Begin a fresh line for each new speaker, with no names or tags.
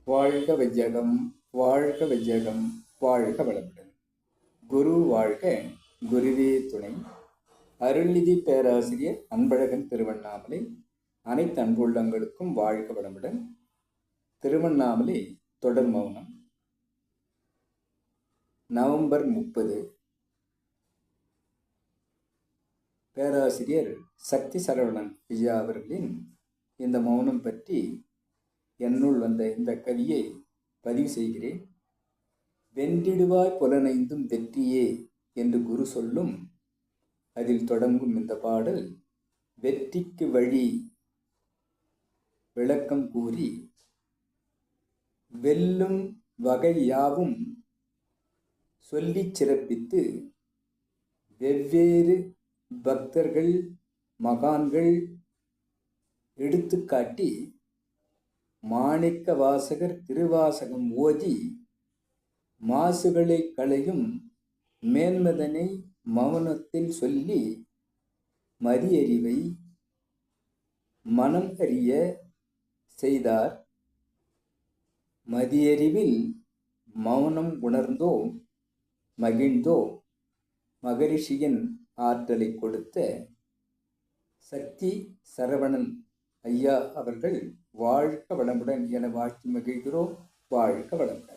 வாழ்க வையகம், வாழ்க வையகம், வாழ்க வளமுடன். குரு வாழ்க, குருவே துணை. அருள்நிதி பேராசிரியர் அன்பழகன் திருவண்ணாமலை. அனைத்து அன்புள்ளங்களுக்கும் வாழ்க வளமுடன். திருவண்ணாமலை தொடர் மௌனம். நவம்பர் 30. பேராசிரியர் சக்தி சரவணன் ஐயா அவர்களின் இந்த மௌனம் பற்றி என்னுள் வந்த இந்த கவியை பதிவு செய்கிறேன். வென்றிடுவாய் புலனைந்தும் வெற்றியே என்று குரு சொல்லும் அதில் தொடங்கும் இந்த பாடல் வெற்றிக்கு வழி விளக்கம் கூறி வெல்லும் வகை யாவும் சொல்லிச் சிறப்பித்து வெவ்வேறு பக்தர்கள் மகான்கள் எடுத்துக்காட்டி மாணிக்க வாசகர் திருவாசகம் ஓதி மாசுகளை களையும் மேன்மதனை மௌனத்தில் சொல்லி மதியறிவை மனம் அறிய செய்தார். மதியறிவில் மௌனம் உணர்ந்தோ மகிழ்ந்தோ மகரிஷியின் ஆற்றலை கொடுத்த சக்தி சரவணன் ஐயா அவர்கள் வாழ்க வளமுடன் என வாழ்த்தி மகிழ்கிறோம். வாழ்க வளமுடன்.